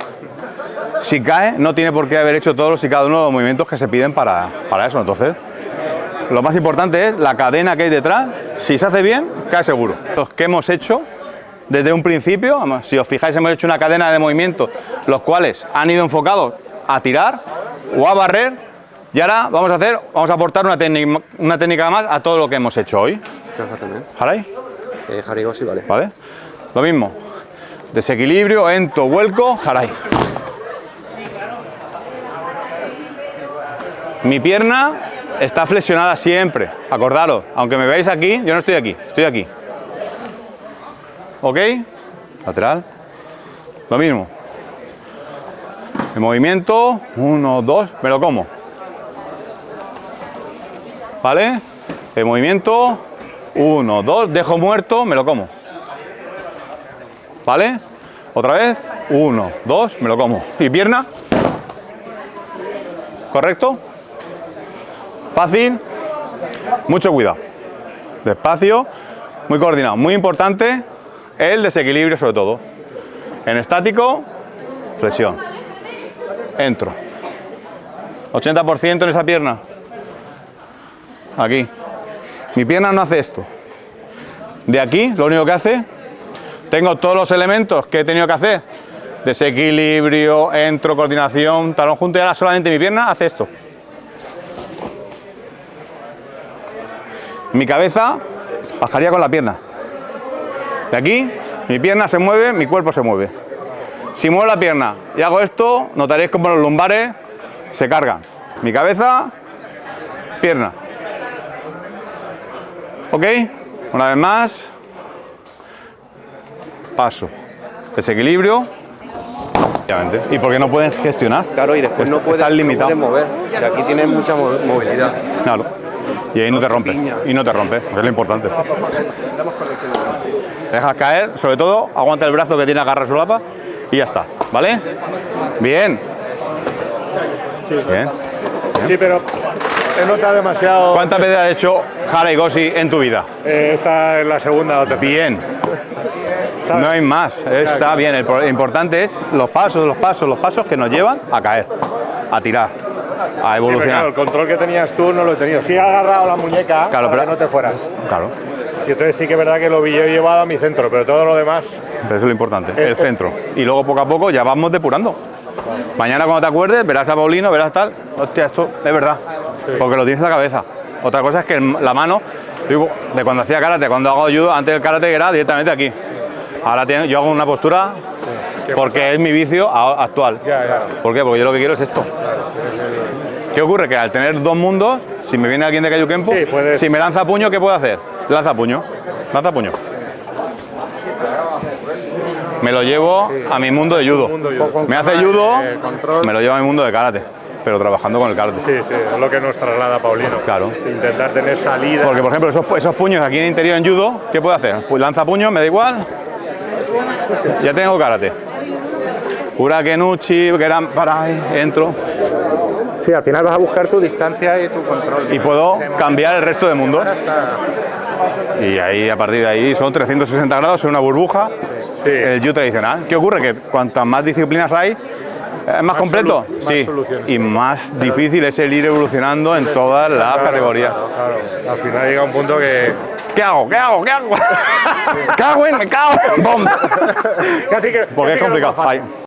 Speaker 1: Si cae, no tiene por qué haber hecho todos y cada uno de los movimientos que se piden para eso. Entonces, lo más importante es la cadena que hay detrás. Si se hace bien, cae seguro. Los que hemos hecho desde un principio, si os fijáis, hemos hecho una cadena de movimientos, los cuales han ido enfocados a tirar o a barrer, y ahora vamos a aportar una técnica más a todo lo que hemos hecho hoy. ¿Jarai?
Speaker 5: Jarigo, sí, vale.
Speaker 1: ¿Vale? Lo mismo. Desequilibrio, ento, vuelco, jarai. Mi pierna está flexionada siempre, acordaros, aunque me veáis aquí, yo no estoy aquí, estoy aquí. ¿Ok? Lateral. Lo mismo. El movimiento, 1, 2, me lo como. ¿Vale? El movimiento, 1, 2, dejo muerto, me lo como. ¿Vale? Otra vez, 1, 2, me lo como. Y pierna. ¿Correcto? Fácil. Mucho cuidado. Despacio, muy coordinado. Muy importante el desequilibrio sobre todo. En estático, flexión. Entro. 80% en esa pierna. Aquí. Mi pierna no hace esto. De aquí, lo único que hace, tengo todos los elementos que he tenido que hacer. Desequilibrio, entro, coordinación, talón junto, y ahora solamente mi pierna hace esto. Mi cabeza bajaría con la pierna. De aquí, mi pierna se mueve, mi cuerpo se mueve. Si muevo la pierna y hago esto, notaréis como los lumbares se cargan. Mi cabeza, pierna. ¿Ok? Una vez más. Paso. Desequilibrio. Y porque no pueden gestionar.
Speaker 5: Claro, y después no puedes mover. Y aquí tienes mucha movilidad.
Speaker 1: Claro. Y ahí no te rompes. Y no te rompes, que es lo importante. Dejas caer, sobre todo, aguanta el brazo que tiene agarra su lapa y ya está. ¿Vale? Bien. Bien.
Speaker 3: Sí, pero he notado demasiado.
Speaker 1: ¿Cuántas veces has hecho Jara y Gosi en tu vida?
Speaker 3: Esta es la segunda o tercera.
Speaker 1: Bien. No hay más. Está bien. Lo importante es los pasos que nos llevan a caer, a tirar, a evolucionar.
Speaker 3: Sí, claro, el control que tenías tú no lo he tenido. Sí he agarrado la muñeca
Speaker 1: Claro,
Speaker 3: para
Speaker 1: pero-
Speaker 3: que no te fueras.
Speaker 1: Claro.
Speaker 3: Y entonces sí que es verdad que lo vi yo llevado a mi centro, pero todo lo demás.
Speaker 1: Pero eso es lo importante, el centro. Y luego poco a poco ya vamos depurando. Mañana cuando te acuerdes, verás a Paulino, verás tal. Hostia, esto es verdad. Porque lo tienes en la cabeza. Otra cosa es que la mano, digo, de cuando hacía karate, cuando hago judo, antes del karate era directamente aquí. Ahora yo hago una postura porque es mi vicio actual.
Speaker 3: Ya.
Speaker 1: ¿Por qué? Porque yo lo que quiero es esto. ¿Qué ocurre? Que al tener dos mundos, si me viene alguien de Kayukenpo,
Speaker 3: Sí, puedes-
Speaker 1: si me lanza puño, ¿qué puedo hacer? Lanza puño. Me lo llevo a mi mundo de judo. Me hace judo, me lo llevo a mi mundo de karate, pero trabajando con el karate.
Speaker 3: Sí, es lo que nos traslada Paulino.
Speaker 1: Claro.
Speaker 3: Intentar tener salida.
Speaker 1: Porque, por ejemplo, esos puños aquí en interior en judo, ¿qué puedo hacer? Pues lanza puño, me da igual. Ya tengo karate. Urakenuchi, que eran para ahí, entro.
Speaker 3: Sí, al final vas a buscar tu distancia y tu control.
Speaker 1: Y puedo cambiar el resto de mundo.
Speaker 3: Ahora está.
Speaker 1: Y ahí, a partir de ahí, son 360 grados en una burbuja.
Speaker 3: Sí.
Speaker 1: El judo tradicional. ¿Qué ocurre? Que cuantas más disciplinas hay, ¿es más completo?
Speaker 3: más
Speaker 1: Sí.
Speaker 3: soluciones.
Speaker 1: Y más difícil es el ir evolucionando en todas las categorías.
Speaker 3: Claro. Al final llega un punto que.
Speaker 1: ¿Qué hago? ¿Qué cago en, me cago. ¡Bom!
Speaker 3: Casi que.
Speaker 1: Porque
Speaker 3: casi
Speaker 1: es
Speaker 3: que no
Speaker 1: complicado.
Speaker 3: fácil.
Speaker 1: Ahí.